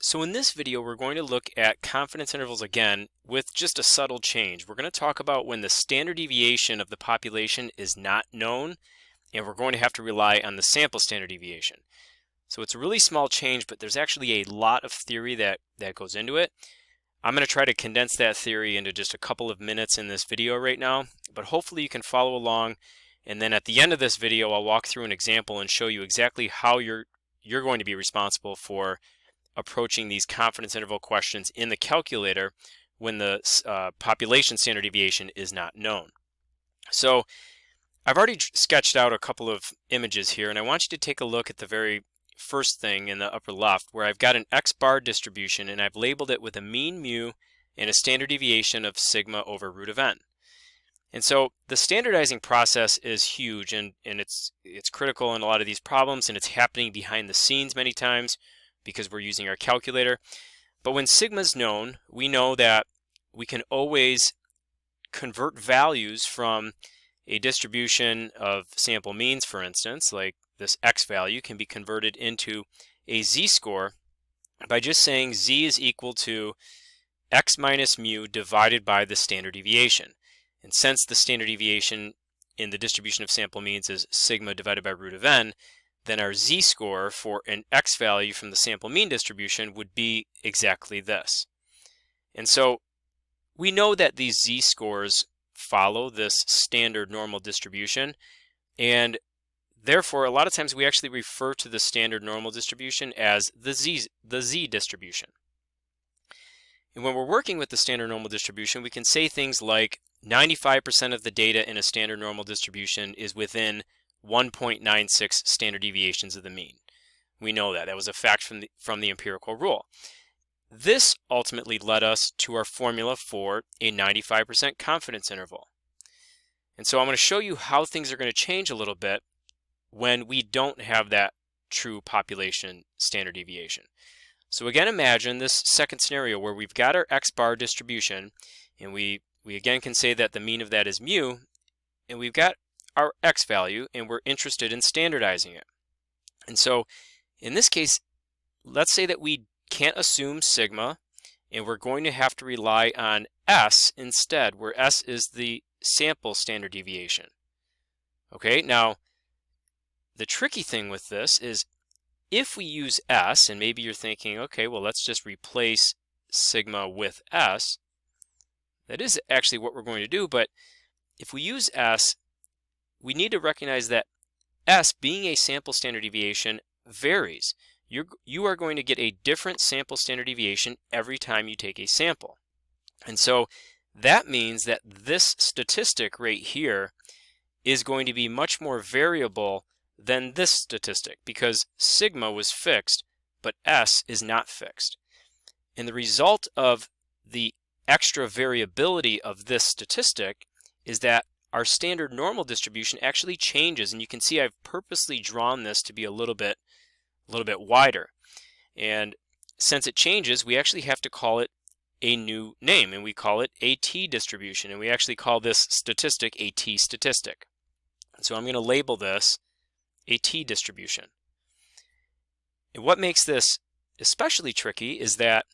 So in this video, we're going to look at confidence intervals again with just a subtle change. We're going to talk about when the standard deviation of the population is not known, and we're going to have to rely on the sample standard deviation. So it's a really small change, but there's actually a lot of theory that goes into it. I'm going to try to condense that theory into just a couple of minutes in this video right now, but hopefully you can follow along. And then at the end of this video, I'll walk through an example and show you exactly how you're going to be responsible for approaching these confidence interval questions in the calculator when the population standard deviation is not known. So I've already sketched out a couple of images here, and I want you to take a look at the very first thing in the upper left where I've got an x-bar distribution and I've labeled it with a mean mu and a standard deviation of sigma over root of n. And so the standardizing process is huge, and it's critical in a lot of these problems, and it's happening behind the scenes many times because we're using our calculator. But when sigma is known, we know that we can always convert values from a distribution of sample means, for instance, like this x value can be converted into a z-score by just saying z is equal to x minus mu divided by the standard deviation. And since the standard deviation in the distribution of sample means is sigma divided by root of n, then our z-score for an x value from the sample mean distribution would be exactly this. And so we know that these z-scores follow this standard normal distribution, and therefore a lot of times we actually refer to the standard normal distribution as the z distribution. And when we're working with the standard normal distribution, we can say things like 95% of the data in a standard normal distribution is within 1.96 standard deviations of the mean. We know that. That was a fact from the empirical rule. This ultimately led us to our formula for a 95% confidence interval. And so I'm going to show you how things are going to change a little bit when we don't have that true population standard deviation. So again, imagine this second scenario where we've got our x-bar distribution, and we again can say that the mean of that is mu, and we've got our x value, and we're interested in standardizing it. And so in this case, let's say that we can't assume sigma, and we're going to have to rely on s instead, where s is the sample standard deviation. Okay, now the tricky thing with this is if we use s, and maybe you're thinking, okay, well, let's just replace sigma with s. That is actually what we're going to do, but if we use s, we need to recognize that s, being a sample standard deviation, varies. You are going to get a different sample standard deviation every time you take a sample. And so that means that this statistic right here is going to be much more variable than this statistic because sigma was fixed, but s is not fixed. And the result of the extra variability of this statistic is that our standard normal distribution actually changes, and you can see I've purposely drawn this to be a little bit wider. And since it changes, we actually have to call it a new name, and we call it a t distribution, and we actually call this statistic a t statistic. So I'm going to label this a t distribution. And what makes this especially tricky is that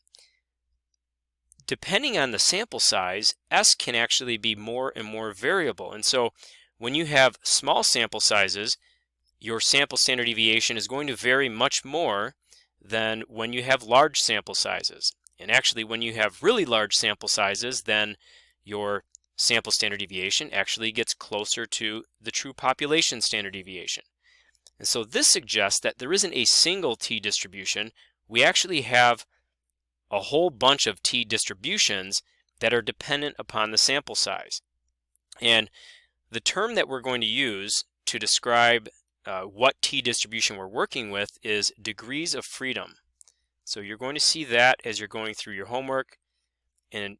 depending on the sample size, s can actually be more and more variable. And so when you have small sample sizes, your sample standard deviation is going to vary much more than when you have large sample sizes. And actually, when you have really large sample sizes, then your sample standard deviation actually gets closer to the true population standard deviation. And so this suggests that there isn't a single t distribution. We actually have a whole bunch of t distributions that are dependent upon the sample size. And the term that we're going to use to describe what t distribution we're working with is degrees of freedom. So you're going to see that as you're going through your homework, and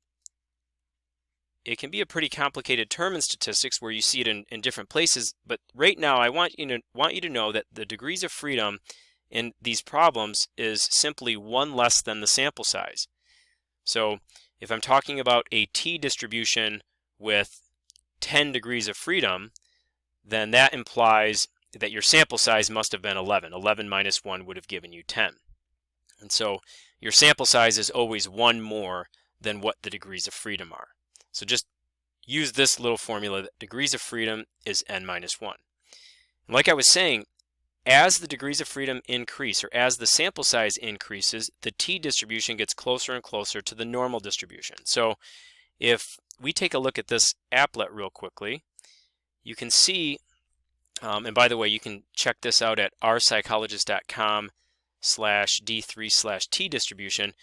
it can be a pretty complicated term in statistics where you see it in different places, but right now I want you to know that the degrees of freedom in these problems is simply one less than the sample size. So if I'm talking about a t distribution with 10 degrees of freedom, then that implies that your sample size must have been 11. 11 minus 1 would have given you 10. And so your sample size is always one more than what the degrees of freedom are. So just use this little formula that degrees of freedom is n minus 1. And like I was saying, as the degrees of freedom increase, or as the sample size increases, the t-distribution gets closer and closer to the normal distribution. So if we take a look at this applet real quickly, you can see, and by the way, you can check this out at rpsychologist.com/d3/t distribution.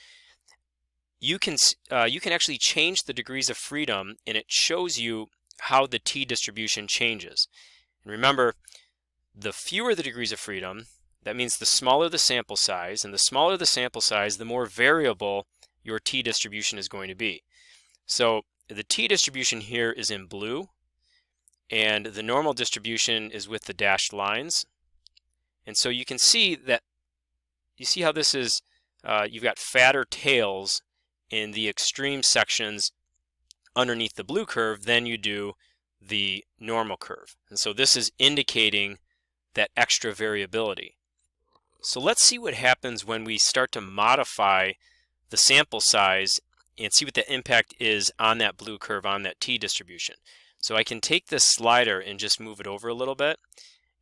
You can actually change the degrees of freedom, and it shows you how the t distribution changes. And remember, the fewer the degrees of freedom, that means the smaller the sample size, and the smaller the sample size, the more variable your t distribution is going to be. So the t distribution here is in blue, and the normal distribution is with the dashed lines. And so you can see that, you see how this is, you've got fatter tails in the extreme sections underneath the blue curve than you do the normal curve. And so this is indicating that extra variability. So let's see what happens when we start to modify the sample size and see what the impact is on that blue curve, on that t distribution. So I can take this slider and just move it over a little bit,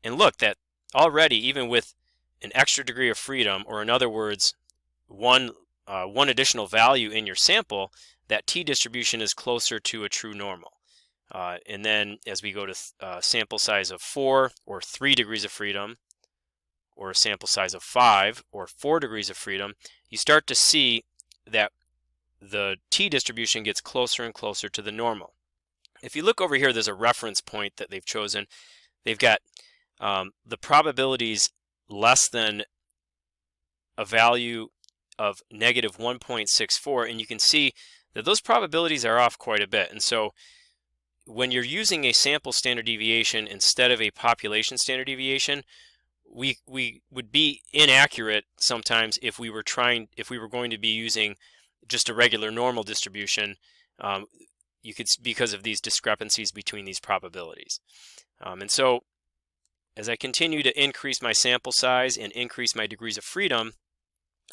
and look that already, even with an extra degree of freedom, or in other words, one additional value in your sample, that t distribution is closer to a true normal. And then as we go to sample size of 4 or 3 degrees of freedom, or a sample size of 5 or 4 degrees of freedom, you start to see that the t distribution gets closer and closer to the normal. If you look over here, there's a reference point that they've chosen. They've got the probabilities less than a value of negative 1.64, and you can see that those probabilities are off quite a bit. And so when you're using a sample standard deviation instead of a population standard deviation, we would be inaccurate sometimes if we were going to be using just a regular normal distribution, because of these discrepancies between these probabilities. And so as I continue to increase my sample size and increase my degrees of freedom,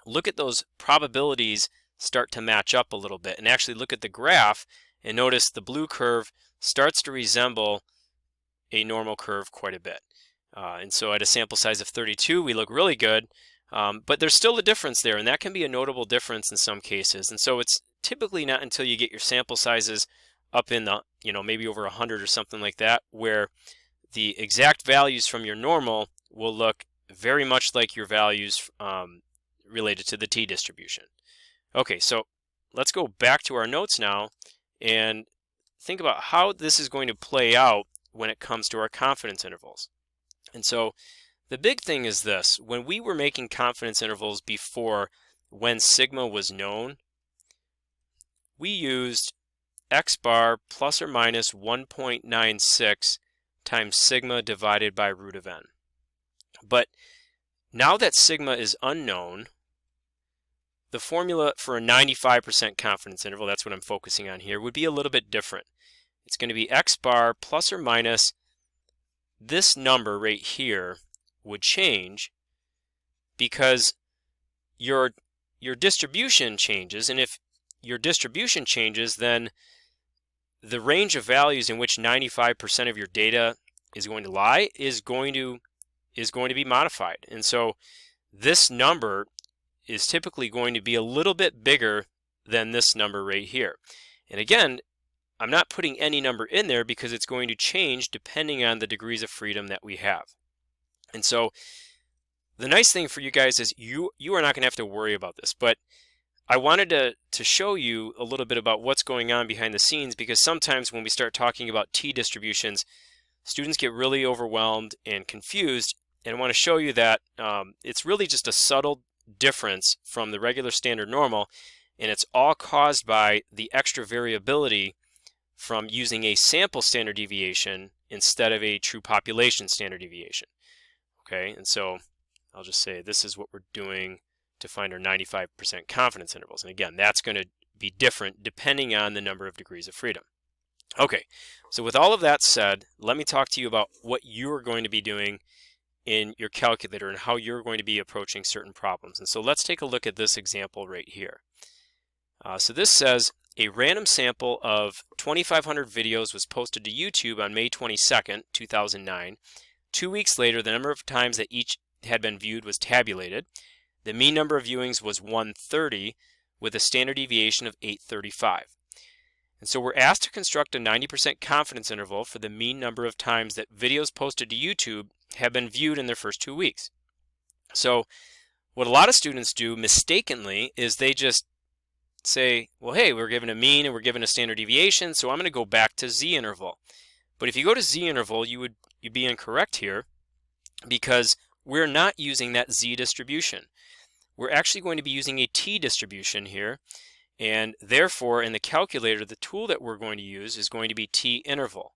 look at those probabilities start to match up a little bit, and actually look at the graph and notice the blue curve starts to resemble a normal curve quite a bit. And so at a sample size of 32, we look really good, but there's still a difference there, and that can be a notable difference in some cases. And so it's typically not until you get your sample sizes up in the, maybe over 100 or something like that, where the exact values from your normal will look very much like your values related to the t distribution. Okay, so let's go back to our notes now and think about how this is going to play out when it comes to our confidence intervals. And so the big thing is this: when we were making confidence intervals before, when sigma was known, we used x bar plus or minus 1.96 times sigma divided by root of n. But now that sigma is unknown, the formula for a 95% confidence interval, that's what I'm focusing on here, would be a little bit different. It's going to be x bar plus or minus, this number right here would change because your distribution changes, and if your distribution changes, then the range of values in which 95% of your data is going to lie is going to be modified. And so this number is typically going to be a little bit bigger than this number right here. And again, I'm not putting any number in there because it's going to change depending on the degrees of freedom that we have. And so the nice thing for you guys is you are not going to have to worry about this, but I wanted to show you a little bit about what's going on behind the scenes, because sometimes when we start talking about t distributions, students get really overwhelmed and confused, and I want to show you that it's really just a subtle difference from the regular standard normal, and it's all caused by the extra variability from using a sample standard deviation instead of a true population standard deviation. Okay, and so I'll just say this is what we're doing to find our 95% confidence intervals. And again, that's going to be different depending on the number of degrees of freedom. Okay, so with all of that said, let me talk to you about what you are going to be doing in your calculator and how you're going to be approaching certain problems. And so let's take a look at this example right here. So this says a random sample of 2,500 videos was posted to YouTube on May 22nd, 2009. 2 weeks later, the number of times that each had been viewed was tabulated. The mean number of viewings was 130 with a standard deviation of 835. And so we're asked to construct a 90% confidence interval for the mean number of times that videos posted to YouTube have been viewed in their first 2 weeks. So what a lot of students do mistakenly is they just say, well, hey, we're given a mean and we're given a standard deviation, so I'm going to go back to z-interval. But if you go to z-interval, you'd be incorrect here, because we're not using that z-distribution. We're actually going to be using a t-distribution here, and therefore in the calculator, the tool that we're going to use is going to be t-interval.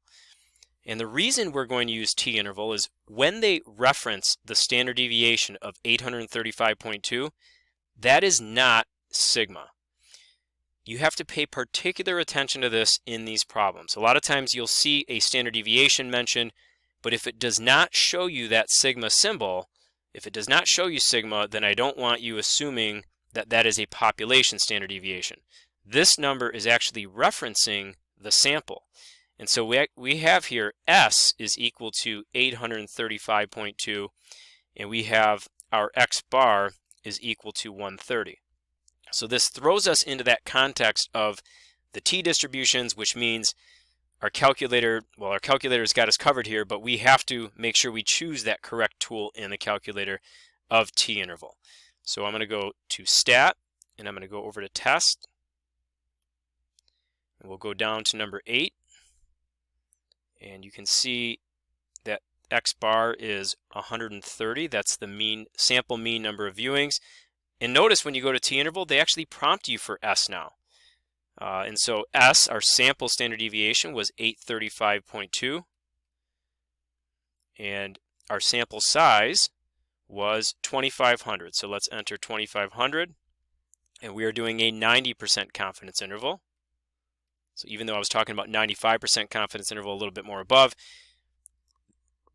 And the reason we're going to use t-interval is when they reference the standard deviation of 835.2, that is not sigma. You have to pay particular attention to this in these problems. A lot of times you'll see a standard deviation mentioned, but if it does not show you that sigma symbol, if it does not show you sigma, then I don't want you assuming that that is a population standard deviation. This number is actually referencing the sample. And so we have here S is equal to 835.2, and we have our X bar is equal to 130. So this throws us into that context of the t-distributions, which means our calculator's got us covered here, but we have to make sure we choose that correct tool in the calculator of t-interval. So I'm going to go to stat, and I'm going to go over to test, and we'll go down to number 8, and you can see that X bar is 130. That's the sample mean number of viewings. And notice when you go to t-interval, they actually prompt you for S now. And so S, our sample standard deviation, was 835.2. And our sample size was 2,500. So let's enter 2,500. And we are doing a 90% confidence interval. So even though I was talking about 95% confidence interval a little bit more above,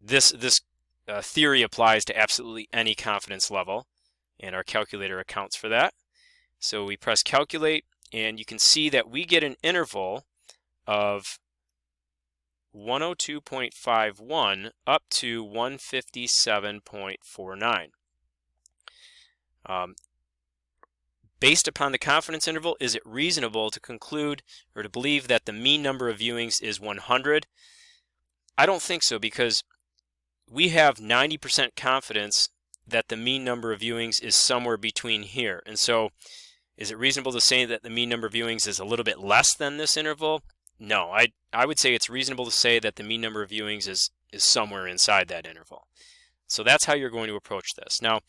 this theory applies to absolutely any confidence level. And our calculator accounts for that. So we press calculate, and you can see that we get an interval of 102.51 up to 157.49. Based upon the confidence interval, is it reasonable to conclude or to believe that the mean number of viewings is 100? I don't think so, because we have 90% confidence that the mean number of viewings is somewhere between here. And so is it reasonable to say that the mean number of viewings is a little bit less than this interval? No, I would say it's reasonable to say that the mean number of viewings is somewhere inside that interval. So that's how you're going to approach this. Now,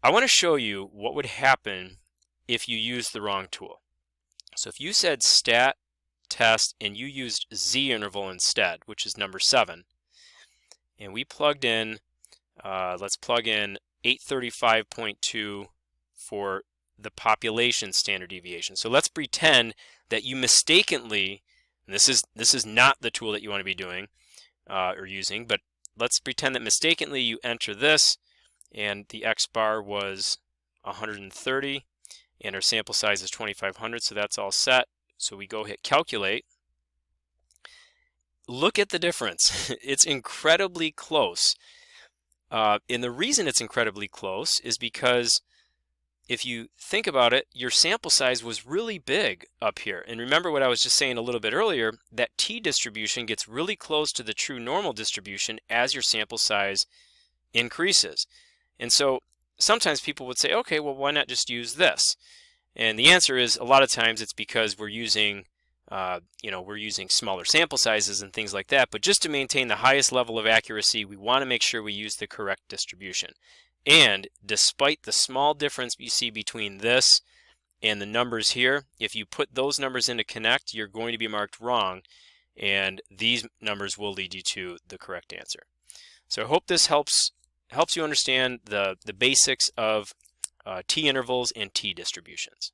I want to show you what would happen if you used the wrong tool. So if you said stat, test, and you used z-interval instead, which is number 7, and we plugged in, let's plug in 835.2 for the population standard deviation. So let's pretend that you mistakenly, and this is not the tool that you want to be doing or using, but let's pretend that mistakenly you enter this, and the X bar was 130, and our sample size is 2,500, so that's all set. So we go hit calculate. Look at the difference. It's incredibly close. And the reason it's incredibly close is because if you think about it, your sample size was really big up here. And remember what I was just saying a little bit earlier, that t-distribution gets really close to the true normal distribution as your sample size increases. And so sometimes people would say, okay, well, why not just use this? And the answer is a lot of times it's because we're using we're using smaller sample sizes and things like that, but just to maintain the highest level of accuracy, we want to make sure we use the correct distribution. And despite the small difference you see between this and the numbers here, if you put those numbers into Connect, you're going to be marked wrong, and these numbers will lead you to the correct answer. So I hope this helps you understand the basics of t-intervals and t-distributions.